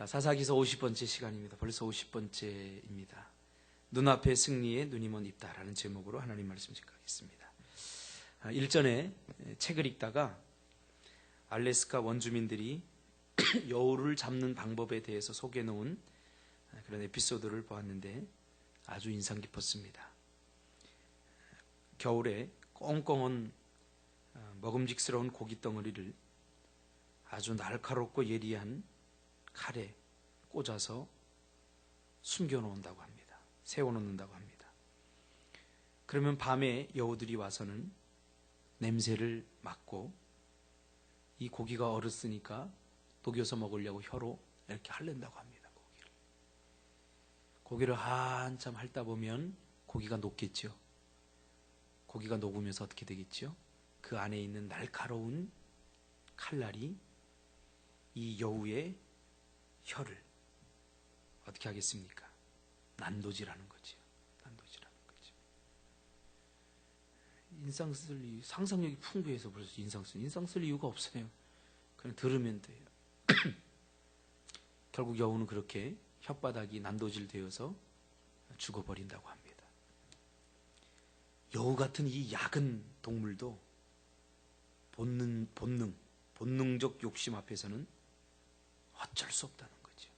자, 사사기서 50번째 시간입니다. 벌써 50번째입니다. 눈앞의 승리에 눈이 먼 입다라는 제목으로 하나님 말씀 증거하겠습니다. 일전에 책을 읽다가 알래스카 원주민들이 여우를 잡는 방법에 대해서 소개해 놓은 그런 에피소드를 보았는데 아주 인상 깊었습니다. 겨울에 꽁꽁한 먹음직스러운 고기 덩어리를 아주 날카롭고 예리한 칼에 꽂아서 숨겨놓는다고 합니다. 세워놓는다고 합니다. 그러면 밤에 여우들이 와서는 냄새를 맡고 이 고기가 얼었으니까 녹여서 먹으려고 혀로 이렇게 핥는다고 합니다. 고기를 한참 핥다 보면 고기가 녹겠죠. 고기가 녹으면서 어떻게 되겠죠? 그 안에 있는 날카로운 칼날이 이 여우의 혀를 어떻게 하겠습니까? 난도질하는 거죠. 난도질하는 거죠. 인상 쓸 이유, 상상력이 풍부해서 벌써 인상 쓸 이유가 없어요. 그냥 들으면 돼요. 결국 여우는 그렇게 혓바닥이 난도질되어서 죽어버린다고 합니다. 여우 같은 이 약은 동물도 본능적 욕심 앞에서는 어쩔 수 없다는 거죠.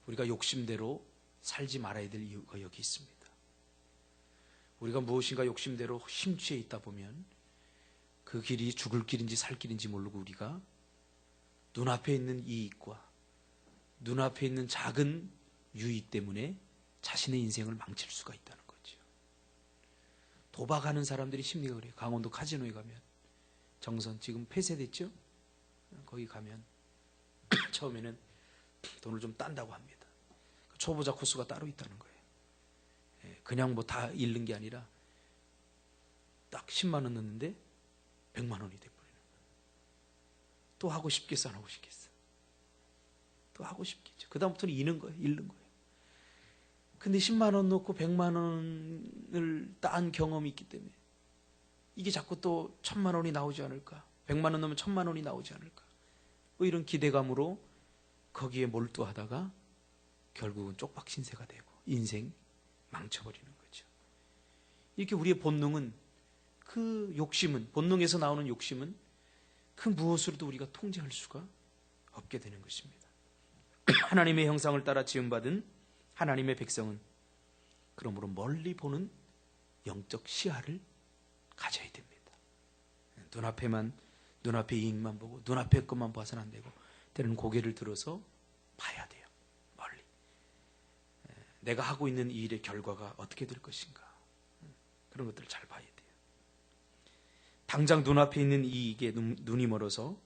우리가 욕심대로 살지 말아야 될 이유가 여기 있습니다. 우리가 무엇인가 욕심대로 심취해 있다 보면 그 길이 죽을 길인지 살 길인지 모르고 우리가 눈앞에 있는 이익과 눈앞에 있는 작은 유익 때문에 자신의 인생을 망칠 수가 있다는 거죠. 도박하는 사람들이 심리가 그래요. 강원도 카지노에 가면 정선 지금 폐쇄됐죠? 거기 가면 처음에는 돈을 좀 딴다고 합니다. 초보자 코스가 따로 있다는 거예요. 그냥 뭐 다 잃는 게 아니라 딱 10만 원 넣는데 100만 원이 돼버리는 거예요. 또 하고 싶겠어, 안 하고 싶겠어? 또 하고 싶겠죠. 그 다음부터는 잃는 거예요. 근데 10만 원 넣고 100만 원을 딴 경험이 있기 때문에 이게 자꾸 또 1000만 원이 나오지 않을까? 100만 원 넣으면 1000만 원이 나오지 않을까? 뭐 이런 기대감으로 거기에 몰두하다가 결국은 쪽박 신세가 되고 인생 망쳐버리는 거죠. 이렇게 우리의 본능은 그 욕심은, 본능에서 나오는 욕심은 그 무엇으로도 우리가 통제할 수가 없게 되는 것입니다. 하나님의 형상을 따라 지음받은 하나님의 백성은 그러므로 멀리 보는 영적 시야를 가져야 됩니다. 눈앞의 이익만 보고 눈앞의 것만 봐서는 안 되고 때로는 고개를 들어서 봐야 돼요. 멀리. 내가 하고 있는 이 일의 결과가 어떻게 될 것인가. 그런 것들을 잘 봐야 돼요. 당장 눈앞에 있는 이익에 눈이 멀어서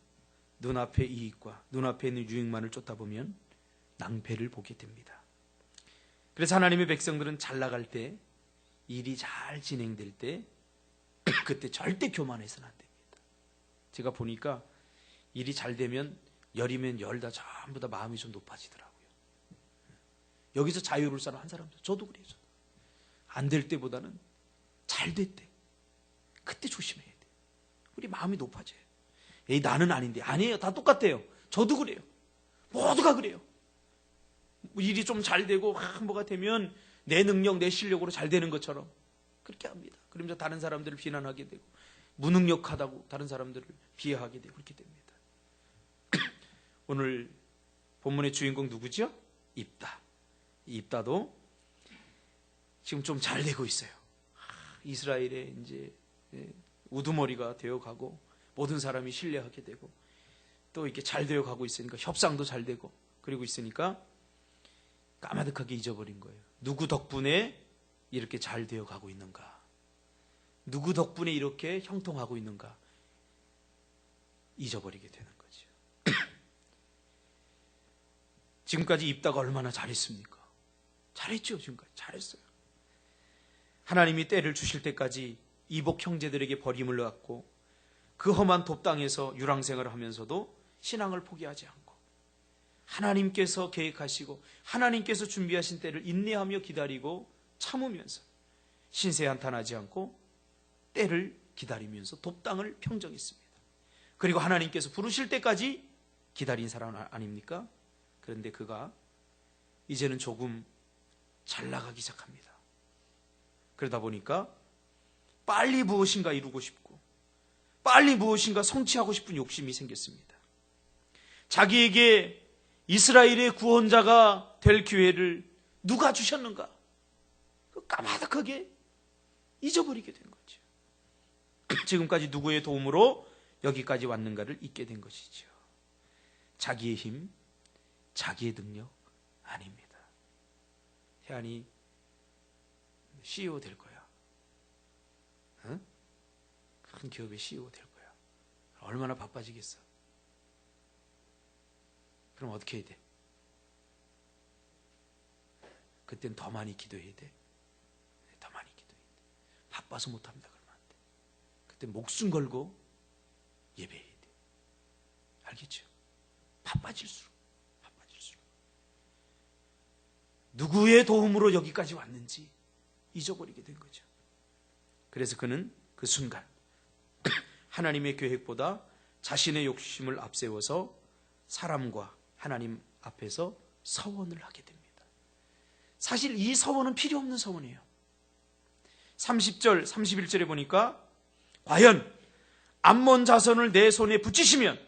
눈앞의 이익과 눈앞에 있는 유익만을 쫓다 보면 낭패를 보게 됩니다. 그래서 하나님의 백성들은 잘 나갈 때, 일이 잘 진행될 때 그때 절대 교만해서는 안 됩니다. 제가 보니까 일이 잘 되면 열이면 열다 전부 다 마음이 좀 높아지더라고요. 여기서 자유로울 사람 한 사람도 저도 그래요. 안 될 때보다는 잘 됐대. 그때 조심해야 돼. 우리 마음이 높아져요. 에이 나는 아닌데. 아니에요. 다 똑같아요. 저도 그래요. 모두가 그래요. 일이 좀 잘 되고 뭐가 되면 내 능력, 내 실력으로 잘 되는 것처럼 그렇게 합니다. 그러면서 다른 사람들을 비난하게 되고 무능력하다고 다른 사람들을 비하하게 되고 그렇게 됩니다. 오늘 본문의 주인공 누구죠? 입다. 입다도 지금 좀 잘 되고 있어요. 이스라엘의 이제 우두머리가 되어가고 모든 사람이 신뢰하게 되고 또 이렇게 잘 되어가고 있으니까 협상도 잘 되고 그리고 있으니까 까마득하게 잊어버린 거예요. 누구 덕분에 이렇게 잘 되어가고 있는가? 누구 덕분에 이렇게 형통하고 있는가? 잊어버리게 되는 거죠. 지금까지 입다가 얼마나 잘했습니까? 잘했죠. 지금까지 잘했어요. 하나님이 때를 주실 때까지 이복 형제들에게 버림을 받고 그 험한 돕당에서 유랑생활을 하면서도 신앙을 포기하지 않고 하나님께서 계획하시고 하나님께서 준비하신 때를 인내하며 기다리고 참으면서 신세 한탄하지 않고 때를 기다리면서 돕당을 평정했습니다. 그리고 하나님께서 부르실 때까지 기다린 사람 아닙니까? 그런데 그가 이제는 조금 잘 나가기 시작합니다. 그러다 보니까 빨리 무엇인가 이루고 싶고 빨리 무엇인가 성취하고 싶은 욕심이 생겼습니다. 자기에게 이스라엘의 구원자가 될 기회를 누가 주셨는가? 까마득하게 잊어버리게 된 거죠. 지금까지 누구의 도움으로 여기까지 왔는가를 잊게 된 것이죠. 자기의 힘, 자기의 능력 아닙니다. 태안이 CEO 될 거야. 응? 큰 기업의 CEO 될 거야. 얼마나 바빠지겠어. 그럼 어떻게 해야 돼? 그땐 더 많이 기도해야 돼. 더 많이 기도해야 돼. 바빠서 못합니다. 그러면 안 돼. 그때 목숨 걸고 예배해야 돼. 알겠죠? 바빠질수록. 누구의 도움으로 여기까지 왔는지 잊어버리게 된 거죠. 그래서 그는 그 순간 하나님의 계획보다 자신의 욕심을 앞세워서 사람과 하나님 앞에서 서원을 하게 됩니다. 사실 이 서원은 필요 없는 서원이에요. 30절, 31절에 보니까 과연 암몬 자손을 내 손에 붙이시면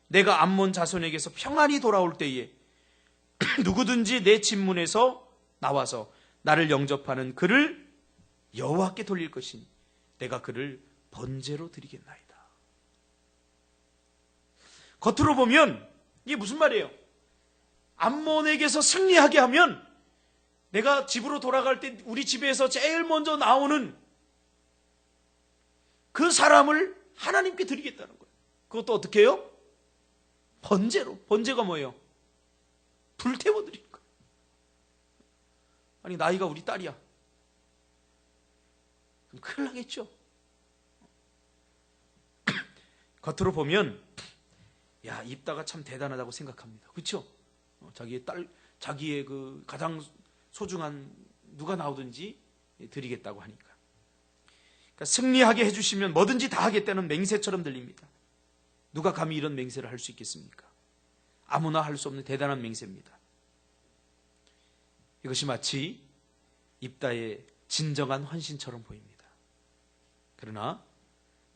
내가 암몬 자손에게서 평안히 돌아올 때에 누구든지 내 진문에서 나와서 나를 영접하는 그를 여호와께 돌릴 것이니 내가 그를 번제로 드리겠나이다. 겉으로 보면 이게 무슨 말이에요? 암몬에게서 승리하게 하면 내가 집으로 돌아갈 때 우리 집에서 제일 먼저 나오는 그 사람을 하나님께 드리겠다는 거예요. 그것도 어떻게 해요? 번제로. 번제가 뭐예요? 불태워 드릴 거예요. 아니 나이가 우리 딸이야. 그럼 큰일 나겠죠. 겉으로 보면 야 입다가 참 대단하다고 생각합니다. 그렇죠? 자기의 딸, 자기의 그 가장 소중한 누가 나오든지 드리겠다고 하니까. 그러니까 승리하게 해주시면 뭐든지 다 하겠다는 맹세처럼 들립니다. 누가 감히 이런 맹세를 할 수 있겠습니까? 아무나 할 수 없는 대단한 맹세입니다. 이것이 마치 입다의 진정한 헌신처럼 보입니다. 그러나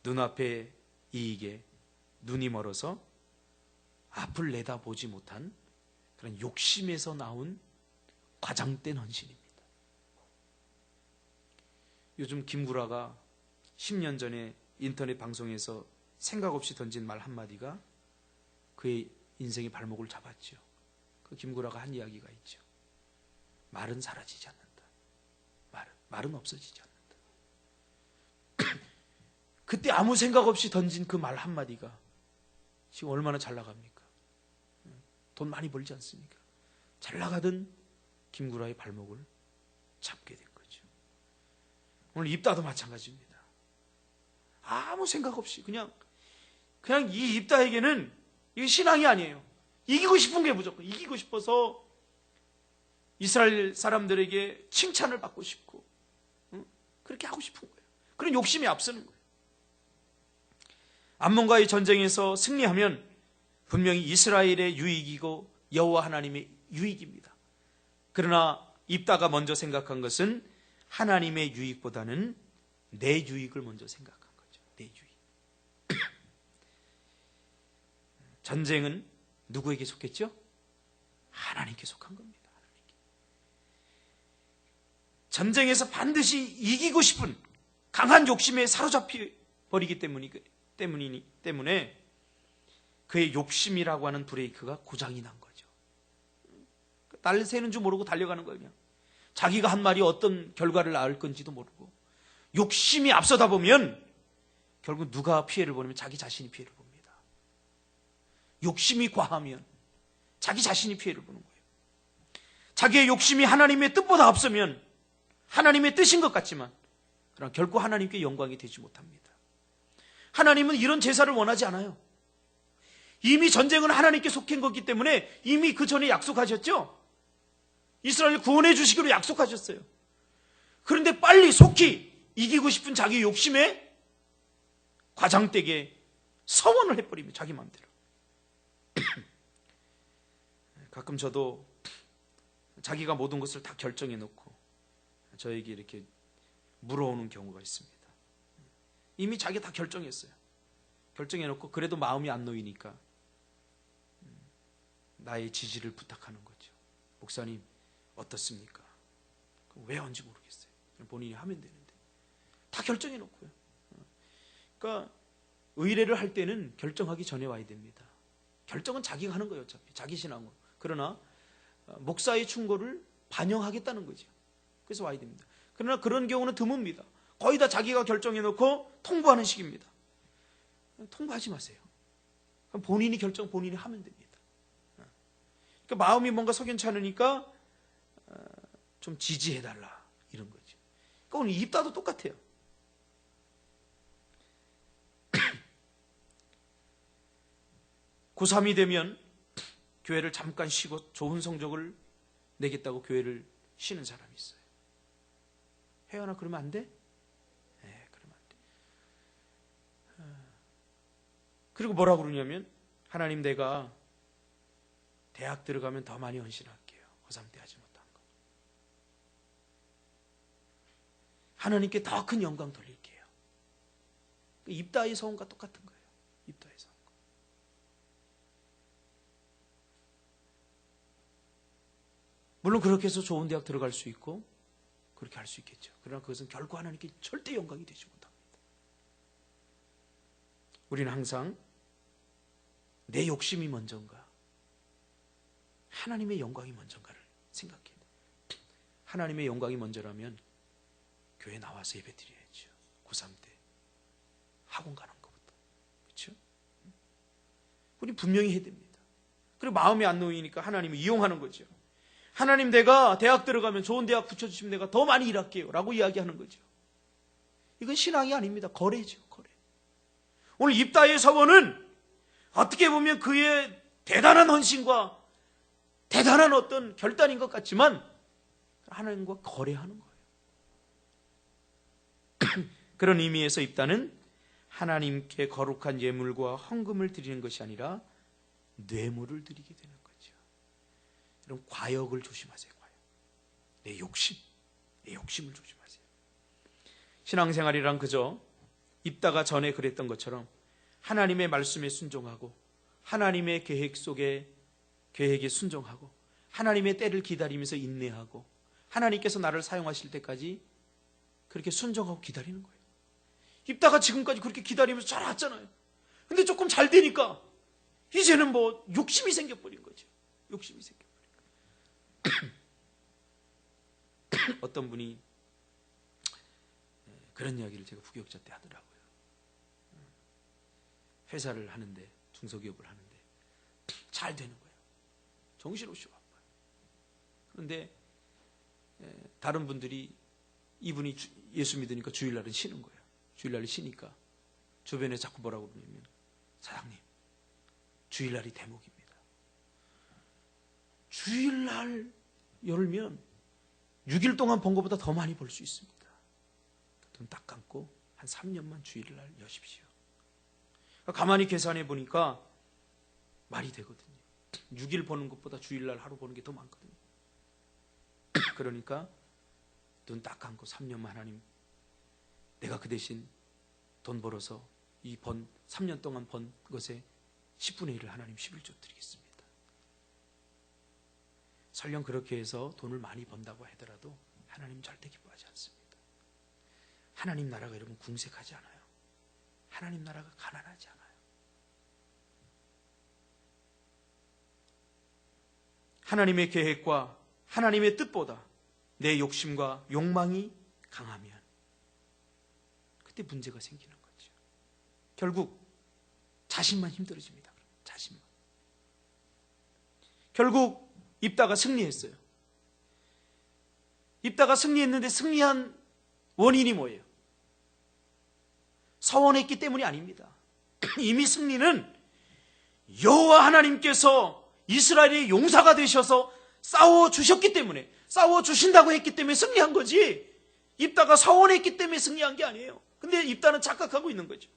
눈앞의 이익에 눈이 멀어서 앞을 내다보지 못한 그런 욕심에서 나온 과장된 헌신입니다. 요즘 김구라가 10년 전에 인터넷 방송에서 생각 없이 던진 말 한마디가 그의 인생의 발목을 잡았죠. 그 김구라가 한 이야기가 있죠. 말은 사라지지 않는다. 말은 없어지지 않는다. 그때 아무 생각 없이 던진 그 말 한마디가 지금 얼마나 잘 나갑니까? 돈 많이 벌지 않습니까? 잘 나가던 김구라의 발목을 잡게 된 거죠. 오늘 입다도 마찬가지입니다. 아무 생각 없이 그냥 이 입다에게는 이게 신앙이 아니에요. 이기고 싶은 게 무조건 이기고 싶어서 이스라엘 사람들에게 칭찬을 받고 싶고 그렇게 하고 싶은 거예요. 그런 욕심이 앞서는 거예요. 암몬과의 전쟁에서 승리하면 분명히 이스라엘의 유익이고 여호와 하나님의 유익입니다. 그러나 입다가 먼저 생각한 것은 하나님의 유익보다는 내 유익을 먼저 생각한 거죠. 내 유익. 전쟁은 누구에게 속했죠? 하나님께 속한 겁니다. 하나님께. 전쟁에서 반드시 이기고 싶은 강한 욕심에 사로잡혀 버리기 때문에 그의 욕심이라고 하는 브레이크가 고장이 난 거죠. 날 새는 줄 모르고 달려가는 거예요. 그냥. 자기가 한 말이 어떤 결과를 낳을 건지도 모르고 욕심이 앞서다 보면 결국 누가 피해를 보냐면 자기 자신이 피해를 봅니다. 욕심이 과하면 자기 자신이 피해를 보는 거예요. 자기의 욕심이 하나님의 뜻보다 앞서면 하나님의 뜻인 것 같지만 그러나 결코 하나님께 영광이 되지 못합니다. 하나님은 이런 제사를 원하지 않아요. 이미 전쟁은 하나님께 속한 거기 때문에 이미 그 전에 약속하셨죠? 이스라엘 구원해 주시기로 약속하셨어요. 그런데 빨리 속히 이기고 싶은 자기 욕심에 과장되게 서원을 해버리면 자기 마음대로. 가끔 저도 자기가 모든 것을 다 결정해 놓고 저에게 이렇게 물어오는 경우가 있습니다. 이미 자기 다 결정했어요. 결정해 놓고 그래도 마음이 안 놓이니까 나의 지지를 부탁하는 거죠. 목사님 어떻습니까? 왜 한지 모르겠어요. 본인이 하면 되는데 다 결정해 놓고요. 그러니까 의뢰를 할 때는 결정하기 전에 와야 됩니다. 결정은 자기가 하는 거예요. 어차피 자기 신앙으로. 그러나 목사의 충고를 반영하겠다는 거죠. 그래서 와야 됩니다. 그러나 그런 경우는 드뭅니다. 거의 다 자기가 결정해 놓고 통보하는 식입니다. 통보하지 마세요. 그럼 본인이 결정 본인이 하면 됩니다. 그러니까 마음이 뭔가 석연치 않으니까 좀 지지해달라 이런 거죠. 그러니까 오늘 입다도 똑같아요. 고3이 되면 교회를 잠깐 쉬고 좋은 성적을 내겠다고 교회를 쉬는 사람이 있어요. 혜연아 그러면 안 돼? 네, 그러면 안 돼. 그리고 뭐라고 그러냐면 하나님 내가 대학 들어가면 더 많이 헌신할게요. 고3 때 하지 못한 거. 하나님께 더 큰 영광 돌릴게요. 입다의 소원과 똑같은 거예요. 입다의 소원. 물론 그렇게 해서 좋은 대학 들어갈 수 있고 그렇게 할 수 있겠죠. 그러나 그것은 결코 하나님께 절대 영광이 되지 못합니다. 우리는 항상 내 욕심이 먼저인가 하나님의 영광이 먼저인가를 생각해야 돼요. 하나님의 영광이 먼저라면 교회 나와서 예배 드려야죠. 고3 때 학원 가는 것부터. 그렇죠? 우리 분명히 해야 됩니다. 그리고 마음이 안 놓이니까 하나님을 이용하는 거죠. 하나님 내가 대학 들어가면 좋은 대학 붙여주시면 내가 더 많이 일할게요 라고 이야기하는 거죠. 이건 신앙이 아닙니다. 거래죠. 거래. 오늘 입다의 서원은 어떻게 보면 그의 대단한 헌신과 대단한 어떤 결단인 것 같지만 하나님과 거래하는 거예요. 그런 의미에서 입다는 하나님께 거룩한 예물과 헌금을 드리는 것이 아니라 뇌물을 드리게 되는 거예요. 여러분 과욕을 조심하세요. 과욕. 내 욕심을 조심하세요. 신앙생활이란 그저 입다가 전에 그랬던 것처럼 하나님의 말씀에 순종하고 하나님의 계획에 순종하고 하나님의 때를 기다리면서 인내하고 하나님께서 나를 사용하실 때까지 그렇게 순종하고 기다리는 거예요. 입다가 지금까지 그렇게 기다리면서 잘 왔잖아요. 근데 조금 잘 되니까 이제는 뭐 욕심이 생겨버린 거죠. 욕심이 생겨. 어떤 분이 그런 이야기를 제가 부교육자 때 하더라고요. 회사를 하는데 중소기업을 하는데 잘 되는 거예요. 정신없이 바빠요. 그런데 다른 분들이 이분이 예수 믿으니까 주일날은 쉬는 거예요. 주일날은 쉬니까 주변에 자꾸 뭐라고 그러냐면 사장님 주일날이 대목입니다. 주일날 열면 6일 동안 번 것보다 더 많이 벌 수 있습니다. 돈 딱 감고 한 3년만 주일날 여십시오. 가만히 계산해 보니까 말이 되거든요. 6일 버는 것보다 주일날 하루 버는 게 더 많거든요. 그러니까 눈 딱 감고 3년만 하나님 내가 그 대신 돈 벌어서 이 3년 동안 번 것에 10분의 1을 하나님 11조 드리겠습니다. 설령 그렇게 해서 돈을 많이 번다고 하더라도 하나님 절대 기뻐하지 않습니다. 하나님 나라가 여러분 궁색하지 않아요. 하나님 나라가 가난하지 않아요. 하나님의 계획과 하나님의 뜻보다 내 욕심과 욕망이 강하면 그때 문제가 생기는 거죠. 결국 자신만 힘들어집니다. 자신만. 결국 입다가 승리했어요. 입다가 승리했는데 승리한 원인이 뭐예요? 서원했기 때문이 아닙니다. 이미 승리는 여호와 하나님께서 이스라엘의 용사가 되셔서 싸워주셨기 때문에, 싸워주신다고 했기 때문에 승리한 거지, 입다가 서원했기 때문에 승리한 게 아니에요. 근데 입다는 착각하고 있는 거죠.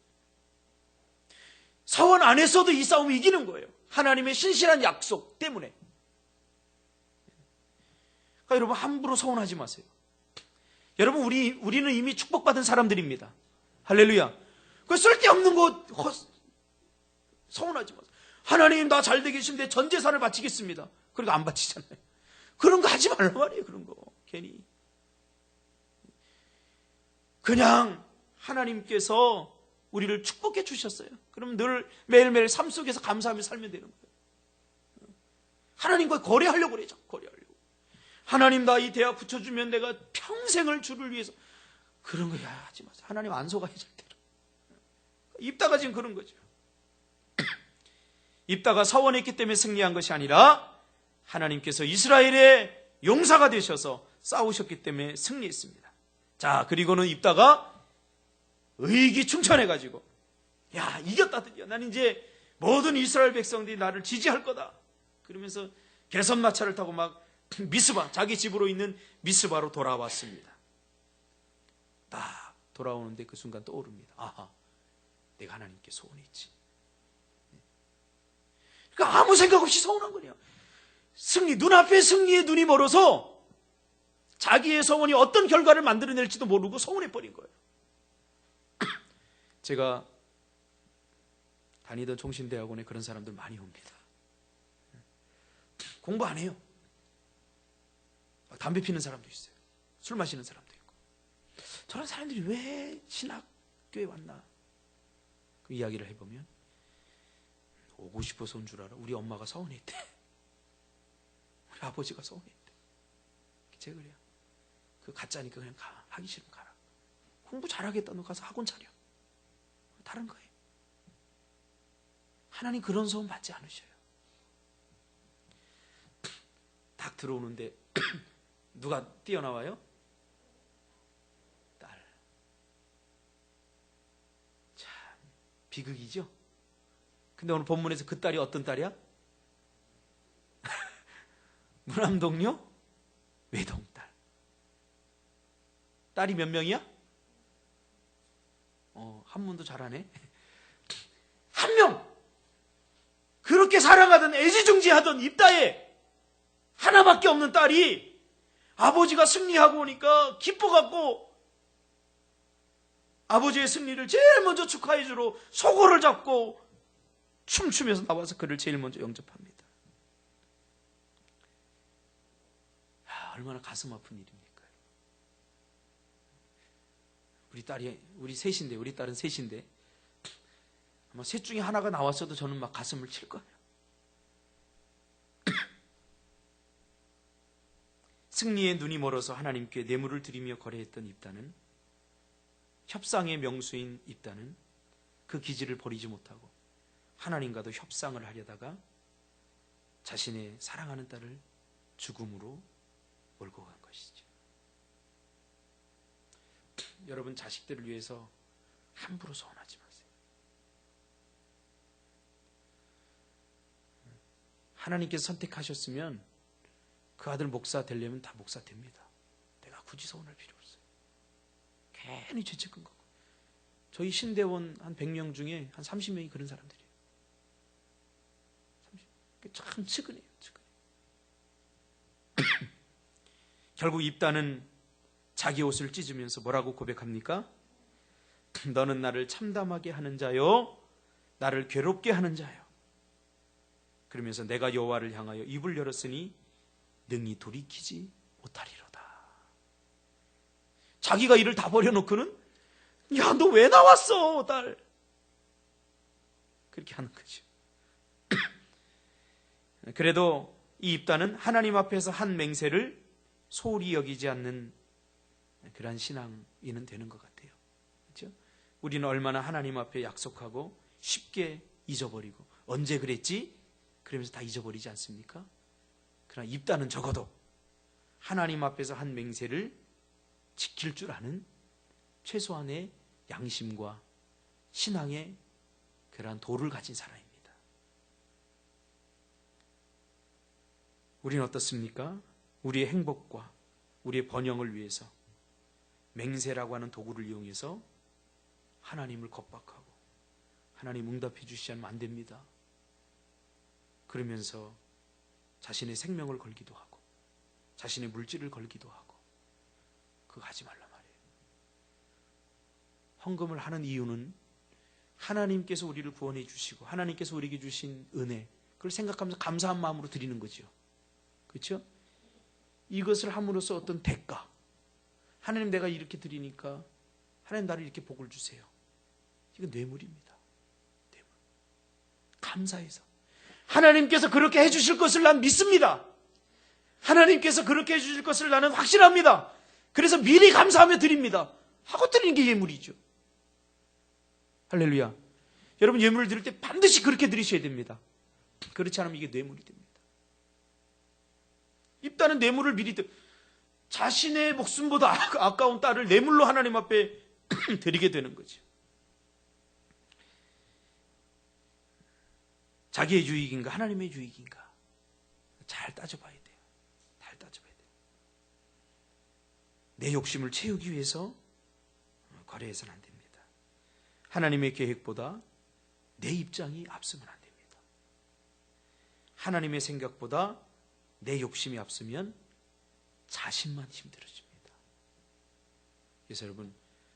서원 안 했어도 이 싸움을 이기는 거예요. 하나님의 신실한 약속 때문에. 그러니까 여러분 함부로 서운하지 마세요. 여러분 우리는 이미 축복받은 사람들입니다. 할렐루야. 그 쓸데없는 거 서운하지 마세요. 하나님 나 잘 되게 계신데 전 재산을 바치겠습니다. 그러니까 안 바치잖아요. 그런 거 하지 말란 말이에요. 그런 거 괜히. 그냥 하나님께서 우리를 축복해 주셨어요. 그럼 늘 매일매일 삶 속에서 감사하며 살면 되는 거예요. 하나님과 거래하려고 그래요. 거래하려고. 하나님 나 이 대학 붙여주면 내가 평생을 주를 위해서. 그런 거 하지 마세요. 하나님 안 속아요 절대로. 입다가 지금 그런 거죠. 입다가 서원했기 때문에 승리한 것이 아니라 하나님께서 이스라엘의 용사가 되셔서 싸우셨기 때문에 승리했습니다. 자, 그리고는 입다가 의기충천해가지고 야 이겼다 드디어. 난 이제 모든 이스라엘 백성들이 나를 지지할 거다. 그러면서 개선마차를 타고 막 미스바, 자기 집으로 있는 미스바로 돌아왔습니다. 딱 돌아오는데 그 순간 떠오릅니다. 아하, 내가 하나님께 소원했지. 그러니까 아무 생각 없이 서운한 거예요. 승리, 눈앞에 승리의 눈이 멀어서 자기의 소원이 어떤 결과를 만들어낼지도 모르고 서운해버린 거예요. 제가 다니던 종신대학원에 그런 사람들 많이 옵니다. 공부 안 해요. 담배 피는 사람도 있어요. 술 마시는 사람도 있고. 저런 사람들이 왜 신학교에 왔나? 그 이야기를 해보면 오고 싶어서 온 줄 알아. 우리 엄마가 서운했대. 우리 아버지가 서운했대. 제가 그래요. 그 가짜니까 그냥 가. 하기 싫으면 가라. 공부 잘하겠다. 너 가서 학원 차려. 다른 거예요. 하나님 그런 소원 받지 않으셔요. 딱 들어오는데 누가 뛰어나와요? 딸. 참 비극이죠. 근데 오늘 본문에서 그 딸이 어떤 딸이야? 무남동녀 외동딸. 딸이 몇 명이야? 한문도 잘하네. 한 명. 그렇게 사랑하던 애지중지하던 입다에 하나밖에 없는 딸이 아버지가 승리하고 오니까 기뻐갖고 아버지의 승리를 제일 먼저 축하해주러 소고를 잡고 춤추면서 나와서 그를 제일 먼저 영접합니다. 얼마나 가슴 아픈 일입니까? 우리 셋인데, 우리 딸은 셋인데 아마 셋 중에 하나가 나왔어도 저는 막 가슴을 칠 거예요. 승리의 눈이 멀어서 하나님께 뇌물을 드리며 거래했던 입다는, 협상의 명수인 입다는 그 기질을 버리지 못하고 하나님과도 협상을 하려다가 자신의 사랑하는 딸을 죽음으로 몰고 간 것이죠. 여러분 자식들을 위해서 함부로 서운하지 마세요. 하나님께서 선택하셨으면 그 아들 목사 되려면 다 목사 됩니다. 내가 굳이 서운할 필요 없어요. 괜히 죄책감 갖고. 저희 신대원 한 100명 중에 한 30명이 그런 사람들이에요. 참 측은해요. 결국 입다는 자기 옷을 찢으면서 뭐라고 고백합니까? 너는 나를 참담하게 하는 자요, 나를 괴롭게 하는 자요. 그러면서 내가 여호와를 향하여 입을 열었으니 능히 돌이키지 못하리로다. 자기가 일을 다 버려놓고는 야, 너 왜 나왔어, 딸? 그렇게 하는 거죠. 그래도 이 입다는 하나님 앞에서 한 맹세를 소홀히 여기지 않는 그러한 신앙인은 되는 것 같아요. 그렇죠? 우리는 얼마나 하나님 앞에 약속하고 쉽게 잊어버리고 언제 그랬지? 그러면서 다 잊어버리지 않습니까? 그러나 입다는 적어도 하나님 앞에서 한 맹세를 지킬 줄 아는 최소한의 양심과 신앙의 그러한 도를 가진 사람입니다. 우리는 어떻습니까? 우리의 행복과 우리의 번영을 위해서 맹세라고 하는 도구를 이용해서 하나님을 겁박하고 하나님 응답해 주시지 않으면 안 됩니다. 그러면서 자신의 생명을 걸기도 하고 자신의 물질을 걸기도 하고. 그거 하지 말란 말이에요. 헌금을 하는 이유는 하나님께서 우리를 구원해 주시고 하나님께서 우리에게 주신 은혜, 그걸 생각하면서 감사한 마음으로 드리는 거죠. 그렇죠? 이것을 함으로써 어떤 대가, 하나님 내가 이렇게 드리니까 하나님 나를 이렇게 복을 주세요. 이건 뇌물입니다. 뇌물. 감사해서 하나님께서 그렇게 해주실 것을 난 믿습니다. 하나님께서 그렇게 해주실 것을 나는 확신합니다. 그래서 미리 감사하며 드립니다 하고 드리는 게 예물이죠. 할렐루야. 여러분, 예물을 드릴 때 반드시 그렇게 드리셔야 됩니다. 그렇지 않으면 이게 뇌물이 됩니다. 입다는 뇌물을 미리 자신의 목숨보다 아까운 딸을 뇌물로 하나님 앞에 드리게 되는 거죠. 자기의 유익인가 하나님의 유익인가 잘 따져봐야 돼요. 잘 따져봐야 돼요. 내 욕심을 채우기 위해서 거래해서는 안 됩니다. 하나님의 계획보다 내 입장이 앞서면 안 됩니다. 하나님의 생각보다 내 욕심이 앞서면 자신만 힘들어집니다. 그래서 여러분,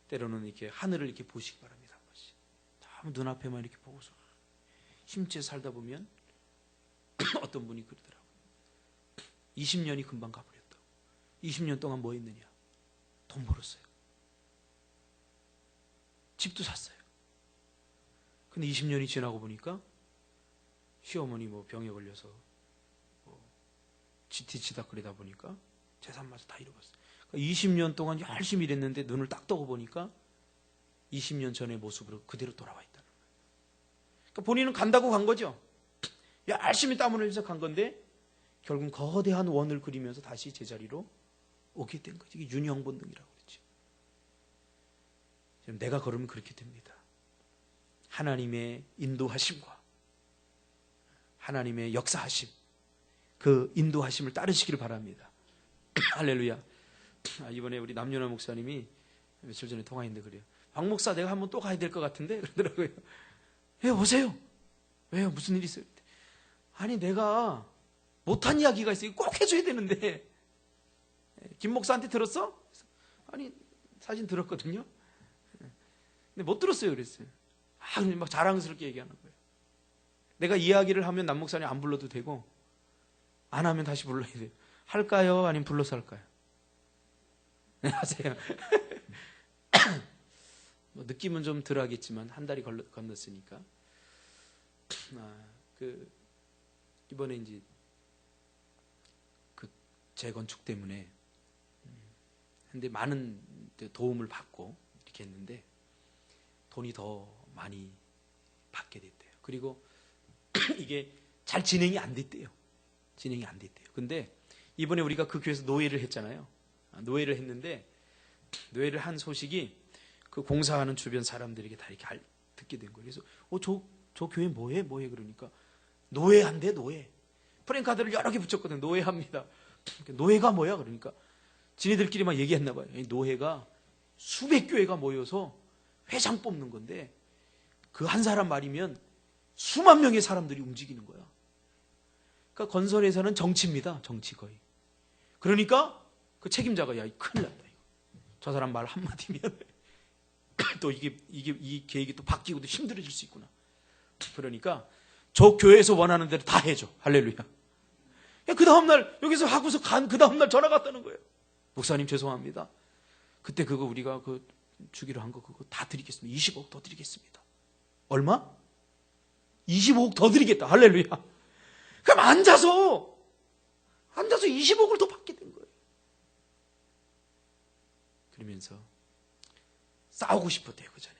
때로는 이렇게 하늘을 이렇게 보시기 바랍니다. 한 번씩. 너무 눈앞에만 이렇게 보고서 힘째 살다 보면 어떤 분이 그러더라고요. 20년이 금방 가버렸다고. 20년 동안 뭐 했느냐? 돈 벌었어요. 집도 샀어요. 근데 20년이 지나고 보니까 시어머니 뭐 병에 걸려서 지티치다거리다 보니까 재산마저 다 잃어버렸어요. 그러니까 20년 동안 열심히 일했는데 눈을 딱 떠고 보니까 20년 전의 모습으로 그대로 돌아와 있다는 거예요. 그러니까 본인은 간다고 간 거죠. 열심히 땀을 흘려서 간 건데 결국 거대한 원을 그리면서 다시 제자리로 오게 된 거죠. 이게 윤형 본능이라고 그러죠. 내가 걸으면 그렇게 됩니다. 하나님의 인도하심과 하나님의 역사하심, 그 인도하심을 따르시기를 바랍니다. 할렐루야. 이번에 우리 남윤아 목사님이 며칠 전에 통화했는데 그래요. 박 목사, 내가 한번 또 가야 될 것 같은데 그러더라고요. 예, 오세요. 왜요? 무슨 일이 있어요? 아니, 내가 못한 이야기가 있어요. 꼭 해줘야 되는데. 김 목사한테 들었어? 아니, 사진 들었거든요. 근데 못 들었어요. 그랬어요. 막 자랑스럽게 얘기하는 거예요. 내가 이야기를 하면 남 목사님 안 불러도 되고 안 하면 다시 불러야 돼요. 할까요? 아니면 불러서 할까요? 네, 하세요. 뭐 느낌은 좀 덜 하겠지만 한 달이 건넜으니까. 이번에 이제 그 재건축 때문에 근데 많은 도움을 받고 이렇게 했는데 돈이 더 많이 받게 됐대요. 그리고 이게 잘 진행이 안 됐대요. 진행이 안 됐대요. 근데 이번에 우리가 그 교회에서 노예를 했잖아요. 노예를 했는데 노예를 한 소식이 그 공사하는 주변 사람들에게 다 이렇게 듣게 된 거예요. 그래서 저 교회 뭐해? 그러니까 노예한대, 노예. 프랭카드를 여러 개 붙였거든요. 노예합니다. 노예가 뭐야? 그러니까 지네들끼리 막 얘기했나 봐요. 노예가 수백 교회가 모여서 회장 뽑는 건데 그 한 사람 말이면 수만 명의 사람들이 움직이는 거야. 그러니까 건설에서는 정치입니다. 정치 거의. 그러니까 그 책임자가 야, 큰일 났다. 저 사람 말 한마디면 또 이 계획이 또 바뀌고 또 힘들어질 수 있구나. 그러니까 저 교회에서 원하는 대로 다 해줘. 할렐루야. 그 다음날 여기서 하고서 그 다음날 전화 갔다는 거예요. 목사님 죄송합니다. 그때 그거 우리가 주기로 한 거 그거 다 드리겠습니다. 20억 더 드리겠습니다. 얼마? 25억 더 드리겠다. 할렐루야. 그럼 앉아서 20억을 더 받게 된 거예요. 그러면서 싸우고 싶었대요. 그 전에.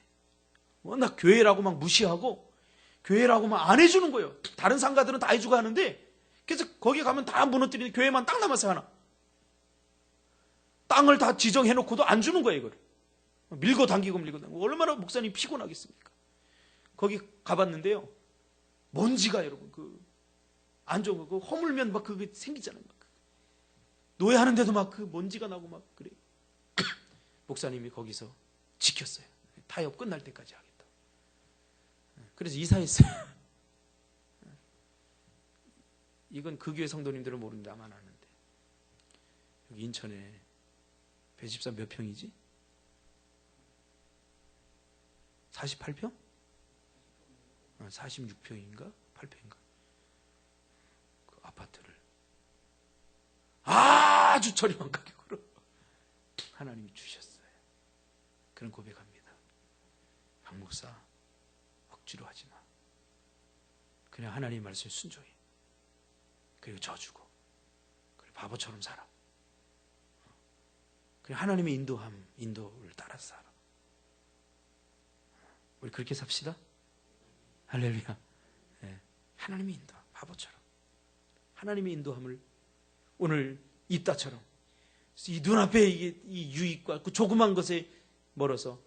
워낙 교회라고 막 무시하고 교회라고 막 안 해주는 거예요. 다른 상가들은 다 해주고 하는데 그래서 거기 가면 다 무너뜨리는 교회만 딱 남았어요. 하나. 땅을 다 지정해놓고도 안 주는 거예요. 이걸. 밀고 당기고 얼마나 목사님 피곤하겠습니까? 거기 가봤는데요. 먼지가 여러분 안 좋은 거 허물면 막 그게 생기잖아요. 막. 노예하는데도 막 그 먼지가 나고 막 그래요. 목사님이 거기서 지켰어요. 타협 끝날 때까지 하겠다. 그래서 이사했어요. 이건 그 교회 성도님들은 모르는데 아마 아는데 여기 인천에 배집사 몇 평이지? 48평? 46평인가? 8평인가? 그 아파트를 아주 저렴한 가격으로 하나님이 주셨어요. 그런 고백합니다. 박 목사, 억지로 하지 마. 그냥 하나님 말씀에 순종해. 그리고 져주고, 그리고 바보처럼 살아. 그냥 하나님의 인도를 따라서 살아. 우리 그렇게 삽시다. 할렐루야. 네. 하나님의 인도, 바보처럼. 하나님의 인도함을 오늘 입다처럼 이 눈앞에 이 유익과 그 조그만 것에 멀어서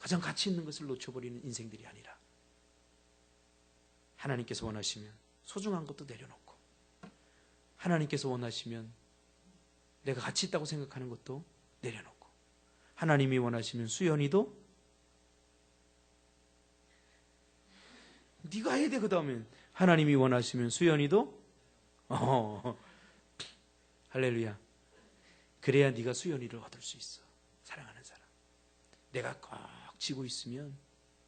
가장 가치 있는 것을 놓쳐버리는 인생들이 아니라 하나님께서 원하시면 소중한 것도 내려놓고 하나님께서 원하시면 내가 가치 있다고 생각하는 것도 내려놓고 하나님이 원하시면 수연이도 네가 해야 돼. 그 다음에 하나님이 원하시면 수연이도 할렐루야. 그래야 네가 수연이를 얻을 수 있어. 사랑하는 사람. 내가 꼭 쥐고 있으면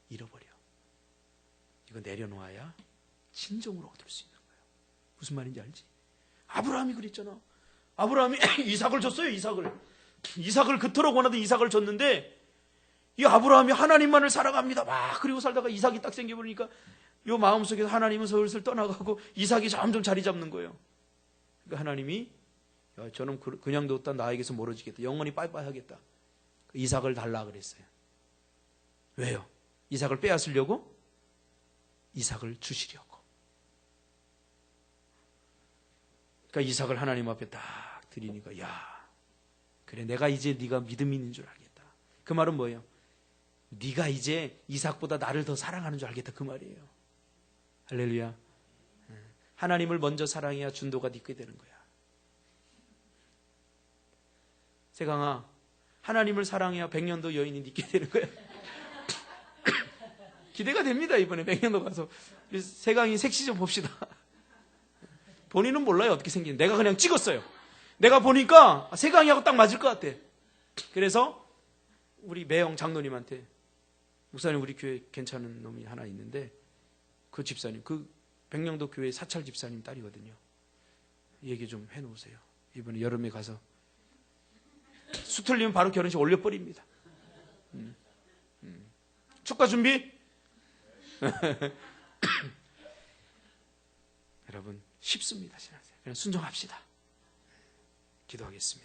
잃어버려. 이거 내려놓아야 진정으로 얻을 수 있는 거예요. 무슨 말인지 알지? 아브라함이 그랬잖아. 아브라함이 이삭을 줬어요. 이삭을 그토록 원하던 이삭을 줬는데 이 아브라함이 하나님만을 사랑합니다. 막 그리고 살다가 이삭이 딱 생겨버리니까 이 마음속에서 하나님은 슬슬 떠나가고 이삭이 점점 자리 잡는 거예요. 그러니까 하나님이 야, 저는 그냥 뒀다 나에게서 멀어지겠다. 영원히 빠이빠이 하겠다. 이삭을 달라 그랬어요. 왜요? 이삭을 빼앗으려고? 이삭을 주시려고. 그러니까 이삭을 하나님 앞에 딱 드리니까 야, 그래 내가 이제 네가 믿음이 있는 줄 알겠다. 그 말은 뭐예요? 네가 이제 이삭보다 나를 더 사랑하는 줄 알겠다. 그 말이에요. 할렐루야. 하나님을 먼저 사랑해야 준도가 있게 되는 거야. 세강아, 하나님을 사랑해야 백년도 여인이 있게 되는 거야. 기대가 됩니다. 이번에 백년도 가서 우리 세강이 섹시 좀 봅시다. 본인은 몰라요. 어떻게 생긴지. 내가 그냥 찍었어요. 내가 보니까 세강이하고 딱 맞을 것 같아. 그래서 우리 매영 장로님한테 목사님 우리 교회 괜찮은 놈이 하나 있는데 그 집사님, 그 백령도 교회 사찰 집사님 딸이거든요. 얘기 좀 해놓으세요. 이번에 여름에 가서 수 틀리면 바로 결혼식 올려버립니다. 축가 준비? 여러분 쉽습니다. 그냥 순종합시다. 기도하겠습니다.